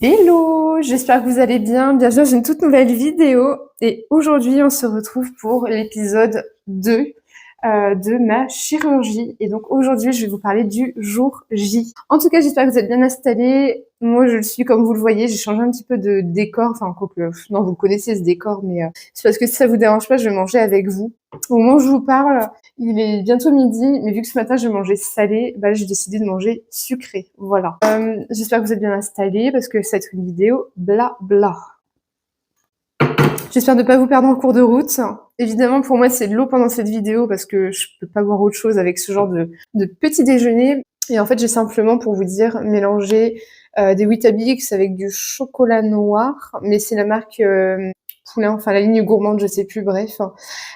Hello, j'espère que vous allez bien. Bienvenue dans une toute nouvelle vidéo. Et aujourd'hui, on se retrouve pour l'épisode 2 de ma chirurgie. Et donc aujourd'hui, je vais vous parler du jour J. En tout cas, j'espère que vous êtes bien installés. Moi, je le suis comme vous le voyez. J'ai changé un petit peu de décor. Enfin, quoique, non, vous connaissez ce décor, mais c'est parce que si ça vous dérange pas, je vais manger avec vous. Au moment où je vous parle, il est bientôt midi, mais vu que ce matin j'ai mangé salé, bah là j'ai décidé de manger sucré. Voilà. J'espère que vous êtes bien installés parce que ça va être une vidéo blabla. J'espère ne pas vous perdre en cours de route. Évidemment, pour moi, c'est de l'eau pendant cette vidéo parce que je peux pas boire autre chose avec ce genre de petit déjeuner. Et en fait, j'ai simplement, pour vous dire, mélangé des Weetabix avec du chocolat noir, mais c'est la marque Poulain, enfin la ligne gourmande, je sais plus, bref,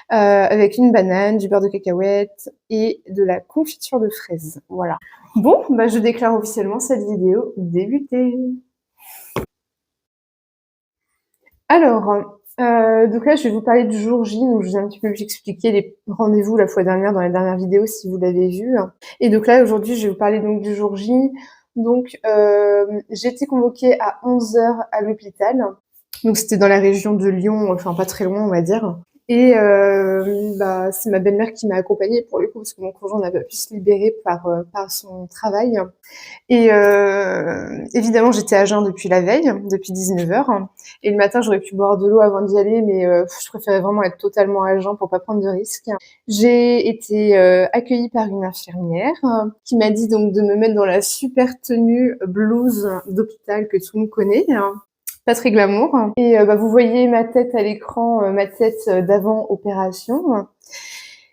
avec une banane, du beurre de cacahuète et de la confiture de fraises. Voilà. Bon, bah je déclare officiellement cette vidéo débutée. Alors, donc là, je vais vous parler du jour J. Donc, je vous ai un petit peu expliqué les rendez-vous la fois dernière dans les dernières vidéos, si vous l'avez vu. Et donc là, aujourd'hui, je vais vous parler donc du jour J. Donc, j'ai été convoquée à 11h à l'hôpital. Donc, c'était dans la région de Lyon, enfin pas très loin, on va dire. Et bah, c'est ma belle-mère qui m'a accompagnée pour le coup, parce que mon conjoint n'a pas pu se libérer par son travail. Et évidemment, j'étais à jeun depuis la veille, depuis 19h. Et le matin, j'aurais pu boire de l'eau avant d'y aller, mais je préférais vraiment être totalement à jeun pour pas prendre de risques. J'ai été accueillie par une infirmière qui m'a dit donc de me mettre dans la super tenue blouse d'hôpital que tout le monde connaît. Pas très glamour. Et bah, vous voyez ma tête à l'écran, ma tête d'avant opération.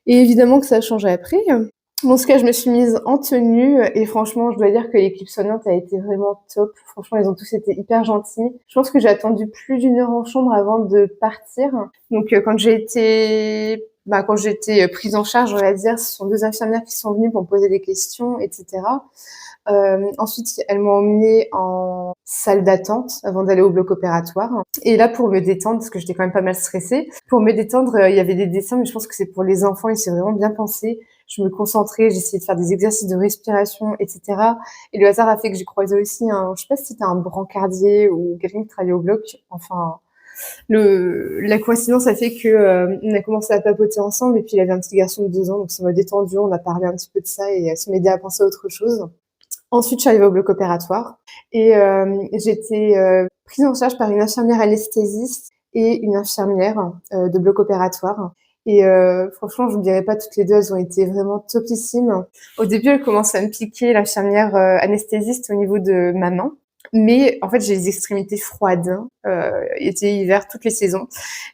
Et évidemment que ça a changé après. Dans ce cas, je me suis mise en tenue et franchement, je dois dire que l'équipe soignante a été vraiment top. Franchement, ils ont tous été hyper gentils. Je pense que j'ai attendu plus d'1 heure en chambre avant de partir. Donc, quand j'ai été prise en charge, on va dire, ce sont 2 infirmières qui sont venues pour me poser des questions, etc. Ensuite, elles m'ont emmenée en salle d'attente avant d'aller au bloc opératoire. Et là, pour me détendre, parce que j'étais quand même pas mal stressée, pour me détendre, il y avait des dessins, mais je pense que c'est pour les enfants et c'est vraiment bien pensé. Je me concentrais, j'essayais de faire des exercices de respiration, etc. Et le hasard a fait que j'ai croisé aussi je sais pas si c'était un brancardier ou quelqu'un qui travaillait au bloc. Enfin, la coïncidence a fait que on a commencé à papoter ensemble et puis il avait un petit garçon de 2 ans, donc ça m'a détendu. On a parlé un petit peu de ça et ça m'aidait à penser à autre chose. Ensuite, je suis arrivée au bloc opératoire et j'ai été prise en charge par une infirmière anesthésiste et une infirmière de bloc opératoire. Et franchement, je vous dirais pas, toutes les deux, elles ont été vraiment topissimes. Au début, elle commence à me piquer, l'infirmière anesthésiste, au niveau de ma main. Mais en fait, j'ai les extrémités froides, été, hiver, toutes les saisons.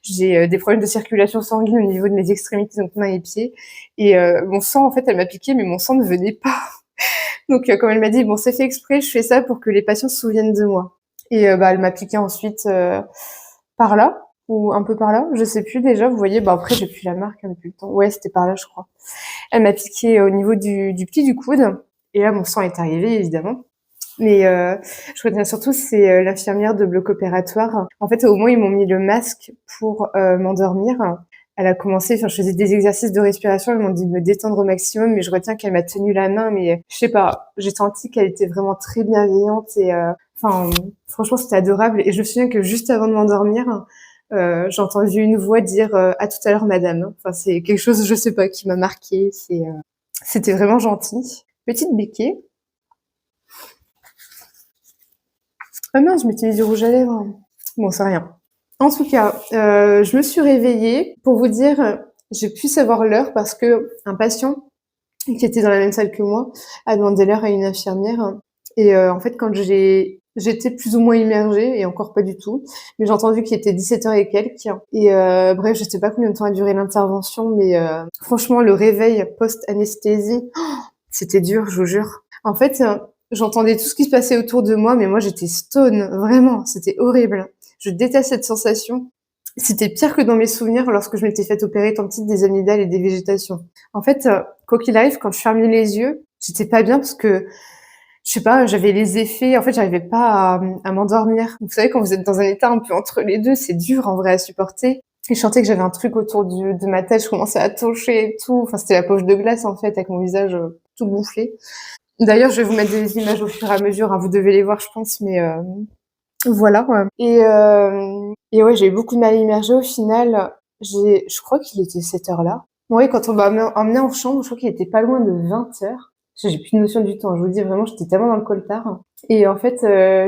J'ai des problèmes de circulation sanguine au niveau de mes extrémités, donc mains et pieds. Et mon sang, en fait, elle m'a piqué, mais mon sang ne venait pas. Donc, comme elle m'a dit, bon, c'est fait exprès, je fais ça pour que les patients se souviennent de moi. Et bah, elle m'a piqué ensuite par là, ou un peu par là, je sais plus déjà. Vous voyez, bah après, j'ai plus la marque depuis le temps. Ouais, c'était par là, je crois. Elle m'a piqué au niveau du pli du coude. Et là, mon sang est arrivé, évidemment. Mais je retiens surtout, c'est l'infirmière de bloc opératoire. En fait, au moins, ils m'ont mis le masque pour m'endormir. Elle a commencé, enfin, je faisais des exercices de respiration, elles m'ont dit de me détendre au maximum, mais je retiens qu'elle m'a tenu la main, mais je sais pas, j'ai senti qu'elle était vraiment très bienveillante et enfin, franchement, c'était adorable. Et je me souviens que juste avant de m'endormir, j'ai entendu une voix dire à tout à l'heure, madame. Enfin, c'est quelque chose, je sais pas, qui m'a marqué. C'était vraiment gentil. Petite béquille. Ah mince, je m'étais mis du rouge à lèvres. Bon, c'est rien. En tout cas, je me suis réveillée. Pour vous dire, j'ai pu savoir l'heure parce que un patient qui était dans la même salle que moi a demandé l'heure à une infirmière. Et en fait, quand j'étais plus ou moins immergée, et encore pas du tout, mais j'ai entendu qu'il était 17h et quelques. Et bref, je sais pas combien de temps a duré l'intervention, mais franchement, le réveil post-anesthésie, c'était dur, je vous jure. En fait, j'entendais tout ce qui se passait autour de moi, mais moi, j'étais stone, vraiment, c'était horrible. Je déteste cette sensation. C'était pire que dans mes souvenirs lorsque je m'étais fait opérer tant petite des amygdales et des végétations. En fait, quoi qu'il arrive, quand je fermais les yeux, j'étais pas bien parce que, je sais pas, j'avais les effets, en fait, j'arrivais pas à m'endormir. Vous savez, quand vous êtes dans un état un peu entre les deux, c'est dur en vrai à supporter. Et je sentais que j'avais un truc autour de ma tête, je commençais à toucher et tout. Enfin, c'était la poche de glace en fait, avec mon visage tout gonflé. D'ailleurs, je vais vous mettre des images au fur et à mesure, hein, vous devez les voir, je pense, mais Voilà, ouais. Et ouais, j'ai eu beaucoup de mal à immerger. Au final, je crois qu'il était cette heure-là. Ouais, quand on m'a emmené en chambre, je crois qu'il était pas loin de 20h. J'ai plus de notion du temps. Je vous dis vraiment, j'étais tellement dans le coltard. Et en fait,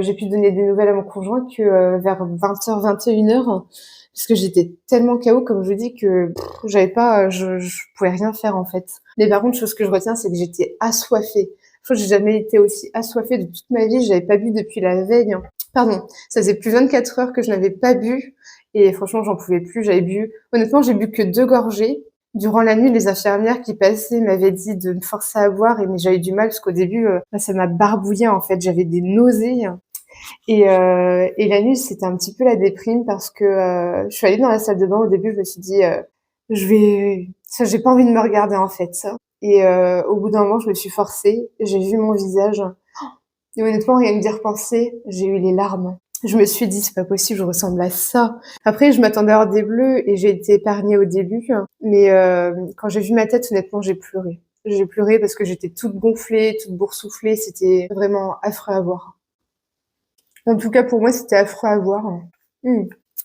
j'ai pu donner des nouvelles à mon conjoint que vers 20h, 21h, parce que j'étais tellement KO, comme je vous dis, que j'avais pas, je pouvais rien faire en fait. Mais par contre, chose que je retiens, c'est que j'étais assoiffée. Je crois que j'ai jamais été aussi assoiffée de toute ma vie. J'avais pas bu depuis la veille, hein. Pardon, ça faisait plus de 24 heures que je n'avais pas bu et franchement, j'en pouvais plus. J'avais bu, honnêtement, j'ai bu que 2 gorgées. Durant la nuit, les infirmières qui passaient m'avaient dit de me forcer à boire mais j'avais du mal parce qu'au début, ça m'a barbouillé en fait. J'avais des nausées et la nuit, c'était un petit peu la déprime parce que je suis allée dans la salle de bain. Au début, je me suis dit, j'ai pas envie de me regarder en fait. Et au bout d'un moment, je me suis forcée. J'ai vu mon visage. Et honnêtement, rien que d'y repenser, j'ai eu les larmes. Je me suis dit, c'est pas possible, je ressemble à ça. Après, je m'attendais à avoir des bleus et j'ai été épargnée au début. Mais quand j'ai vu ma tête, honnêtement, j'ai pleuré. J'ai pleuré parce que j'étais toute gonflée, toute boursouflée. C'était vraiment affreux à voir. En tout cas, pour moi, c'était affreux à voir.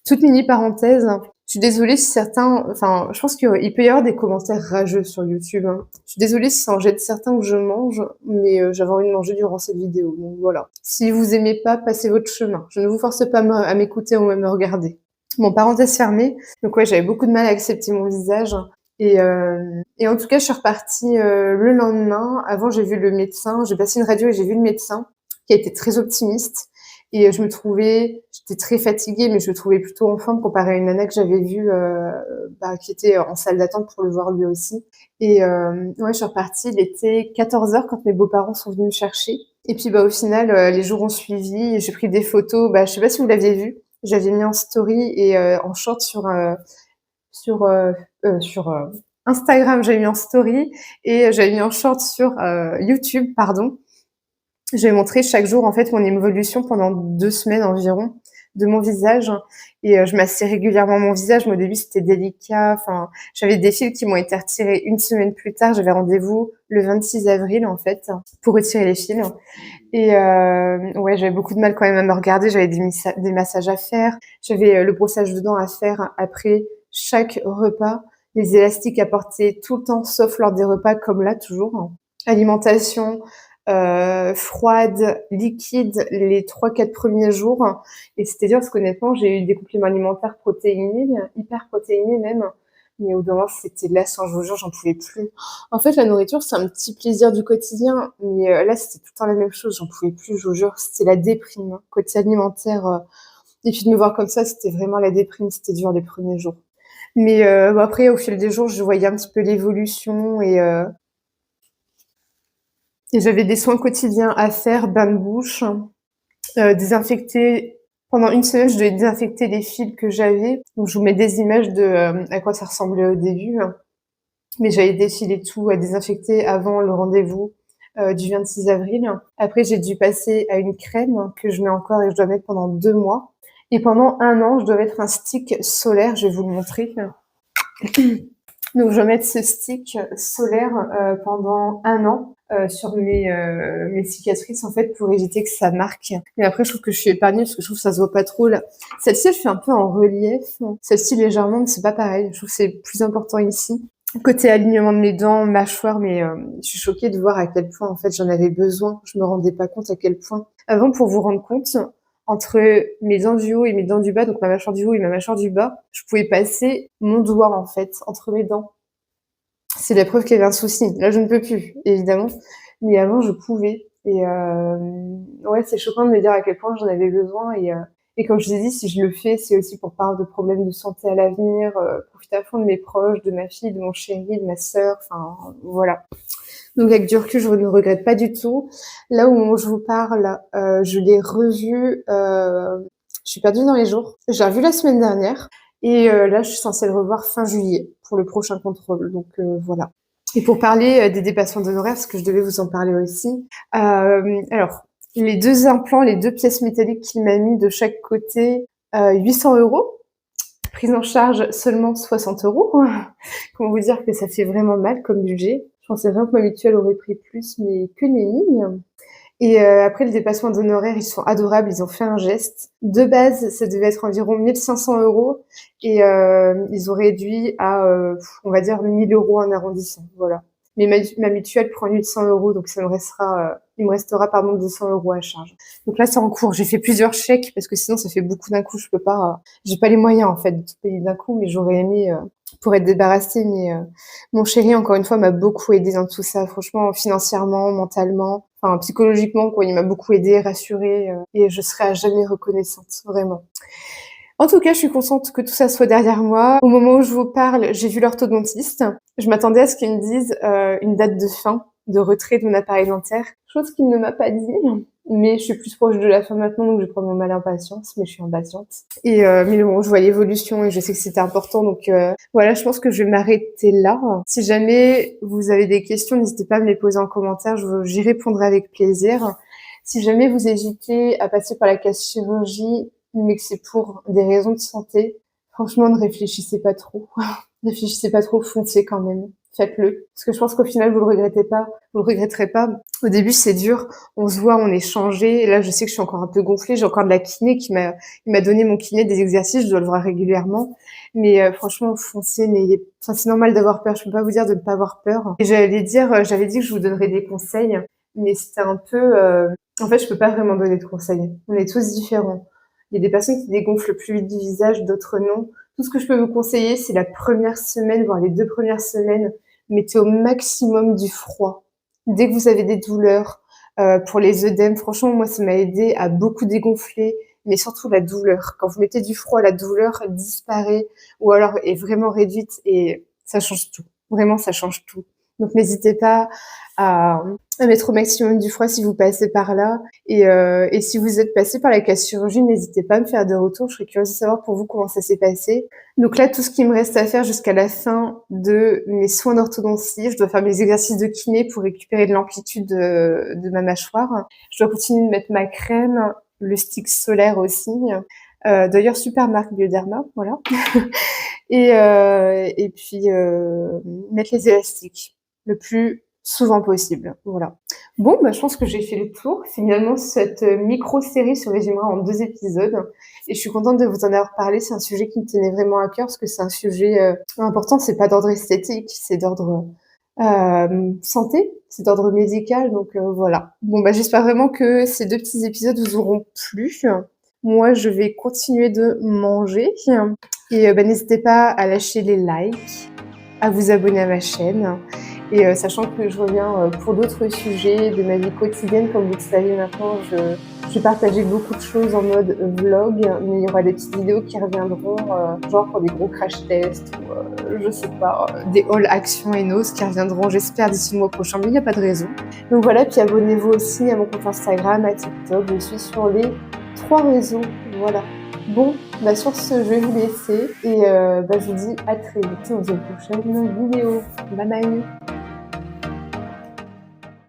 Toute mini parenthèse. Je suis désolée si certains, enfin, je pense qu'il peut y avoir des commentaires rageux sur YouTube, hein. Je suis désolée si ça en jette certains que je mange, mais j'avais envie de manger durant cette vidéo, donc voilà. Si vous aimez pas, passez votre chemin. Je ne vous force pas à m'écouter ou à me regarder. Bon, parenthèse fermée. Donc ouais, j'avais beaucoup de mal à accepter mon visage. Et en tout cas, je suis repartie le lendemain. Avant, j'ai vu le médecin. J'ai passé une radio et j'ai vu le médecin qui a été très optimiste. Et j'étais très fatiguée, mais je me trouvais plutôt en forme comparé à une nana que j'avais vue, qui était en salle d'attente pour le voir lui aussi. Et ouais, je suis repartie. Il était 14h quand mes beaux-parents sont venus me chercher. Et puis au final, les jours ont suivi. Et j'ai pris des photos. Je sais pas si vous l'aviez vu. J'avais mis en story et en short sur euh, sur Instagram. J'avais mis en story et j'avais mis en short sur YouTube, pardon. J'ai montré chaque jour en fait mon évolution pendant 2 semaines environ de mon visage et je massais régulièrement mon visage. Mais au début, c'était délicat. Enfin, j'avais des fils qui m'ont été retirés une semaine plus tard. J'avais rendez-vous le 26 avril en fait pour retirer les fils. Et ouais, j'avais beaucoup de mal quand même à me regarder. J'avais des massages à faire. J'avais le brossage de dents à faire après chaque repas. Les élastiques à porter tout le temps, sauf lors des repas comme là toujours. Alimentation froide, liquide les 3-4 premiers jours. Et c'était dur parce qu'honnêtement, j'ai eu des compléments alimentaires protéinés, hyper protéinés même. Mais au bout d'un moment, c'était lassant, je vous jure, j'en pouvais plus. En fait, la nourriture, c'est un petit plaisir du quotidien. Mais là, c'était tout le temps la même chose, j'en pouvais plus, je vous jure. C'était la déprime, hein. Côté alimentaire. Et puis de me voir comme ça, c'était vraiment la déprime. C'était dur les premiers jours. Mais bon, après, au fil des jours, je voyais un petit peu l'évolution et j'avais des soins quotidiens à faire, bain de bouche, désinfecter. Pendant une semaine, je devais désinfecter les fils que j'avais. Donc, je vous mets des images de à quoi ça ressemblait au début. Mais j'avais des fils et tout à désinfecter avant le rendez-vous du 26 avril. Après, j'ai dû passer à une crème que je mets encore et je dois mettre pendant 2 mois. Et pendant 1 an, je dois mettre un stick solaire. Je vais vous le montrer. Donc, je vais mettre ce stick solaire pendant 1 an sur mes cicatrices, en fait, pour éviter que ça marque. Mais après, je trouve que je suis épargnée parce que je trouve que ça se voit pas trop, là. Celle-ci, elle fait un peu en relief. Celle-ci, légèrement, mais c'est pas pareil. Je trouve que c'est plus important ici. Côté alignement de mes dents, mâchoire, mais je suis choquée de voir à quel point, en fait, j'en avais besoin. Je me rendais pas compte à quel point. Avant, pour vous rendre compte, entre mes dents du haut et mes dents du bas, donc ma mâchoire du haut et ma mâchoire du bas, je pouvais passer mon doigt, en fait, entre mes dents. C'est la preuve qu'il y avait un souci. Là, je ne peux plus, évidemment. Mais avant, je pouvais. Et ouais, c'est choquant de me dire à quel point j'en avais besoin. Et comme je vous ai dit, si je le fais, c'est aussi pour pas avoir de problèmes de santé à l'avenir, profiter à fond de mes proches, de ma fille, de mon chéri, de ma sœur. Enfin, voilà. Donc avec du recul, je ne regrette pas du tout. Là où je vous parle, je l'ai revu. Je suis perdue dans les jours. J'ai revu la semaine dernière. Et là, je suis censée le revoir fin juillet pour le prochain contrôle. Donc voilà. Et pour parler des dépassements d'honoraires, parce que je devais vous en parler aussi. Alors, les 2 implants, les 2 pièces métalliques qu'il m'a mis de chaque côté, 800 €. Prise en charge seulement 60 €. Comment vous dire que ça fait vraiment mal comme budget. Je pensais vraiment que ma mutuelle aurait pris plus, mais que nenni. Et après le dépassement d'honoraires, ils sont adorables, ils ont fait un geste. De base, ça devait être environ 1 500 € et ils ont réduit à, on va dire 1 000 € en arrondissant, voilà. Mais ma mutuelle prend 800 €, donc ça me restera, il me restera pardon 200 € à charge. Donc là, c'est en cours. J'ai fait plusieurs chèques parce que sinon ça fait beaucoup d'un coup. Je peux pas, j'ai pas les moyens en fait de tout payer d'un coup, mais j'aurais aimé pour être débarrassée. Mais mon chéri, encore une fois, m'a beaucoup aidé dans tout ça, franchement, financièrement, mentalement, enfin psychologiquement, quoi. Il m'a beaucoup aidé, rassuré, et je serai à jamais reconnaissante, vraiment. En tout cas, je suis contente que tout ça soit derrière moi. Au moment où je vous parle, j'ai vu l'orthodontiste. Je m'attendais à ce qu'il me dise une date de fin, de retrait de mon appareil dentaire, chose qu'il ne m'a pas dit. Mais je suis plus proche de la fin maintenant, donc je prends mon mal en patience, mais je suis impatiente. Et mais bon, je vois l'évolution et je sais que c'était important, donc voilà, je pense que je vais m'arrêter là. Si jamais vous avez des questions, n'hésitez pas à me les poser en commentaire, j'y répondrai avec plaisir. Si jamais vous hésitez à passer par la case chirurgie, mais que c'est pour des raisons de santé, franchement, ne réfléchissez pas trop. Réfléchissez pas trop, foncez quand même. Faites-le. Parce que je pense qu'au final, vous le regretterez pas. Au début, c'est dur. On se voit, on est changé. Et là, je sais que je suis encore un peu gonflée. J'ai encore de la kiné il m'a donné mon kiné des exercices. Je dois le voir régulièrement. Mais franchement, foncez. Enfin, c'est normal d'avoir peur. Je peux pas vous dire de ne pas avoir peur. Et j'avais dit que je vous donnerais des conseils. Mais c'était un peu, en fait, je peux pas vraiment donner de conseils. On est tous différents. Il y a des personnes qui dégonflent plus vite du visage, d'autres non. Tout ce que je peux vous conseiller, c'est la première semaine, voire les 2 premières semaines, mettez au maximum du froid. Dès que vous avez des douleurs, pour les œdèmes, franchement, moi, ça m'a aidé à beaucoup dégonfler, mais surtout la douleur. Quand vous mettez du froid, la douleur disparaît ou alors est vraiment réduite et ça change tout. Vraiment, ça change tout. Donc n'hésitez pas à mettre au maximum du froid si vous passez par là. Et si vous êtes passé par la case chirurgie, n'hésitez pas à me faire des retours. Je serais curieuse de savoir pour vous comment ça s'est passé. Donc là, tout ce qui me reste à faire jusqu'à la fin de mes soins d'orthodontie, je dois faire mes exercices de kiné pour récupérer de l'amplitude de ma mâchoire. Je dois continuer de mettre ma crème, le stick solaire aussi. D'ailleurs, super marque Bioderma, voilà. Et puis mettre les élastiques le plus souvent possible. Voilà. Bon, bah, je pense que j'ai fait le tour. Finalement, cette micro-série se résumera en 2 épisodes. Et je suis contente de vous en avoir parlé. C'est un sujet qui me tenait vraiment à cœur parce que c'est un sujet important. C'est pas d'ordre esthétique, c'est d'ordre santé, c'est d'ordre médical. Donc voilà. Bon, bah, j'espère vraiment que ces 2 petits épisodes vous auront plu. Moi, je vais continuer de manger. Et bah, n'hésitez pas à lâcher les likes, à vous abonner à ma chaîne. Et sachant que je reviens pour d'autres sujets de ma vie quotidienne, comme vous le savez maintenant, je vais partager beaucoup de choses en mode vlog, mais il y aura des petites vidéos qui reviendront, genre pour des gros crash tests, ou je sais pas, des haul action et nos qui reviendront, j'espère, d'ici le mois prochain, mais il n'y a pas de raison. Donc voilà, puis abonnez-vous aussi à mon compte Instagram, à TikTok, je suis sur les 3 réseaux, voilà. Bon, bah sur ce, je vais vous laisser et bah, je vous dis à très vite dans une prochaine vidéo. Bye bye!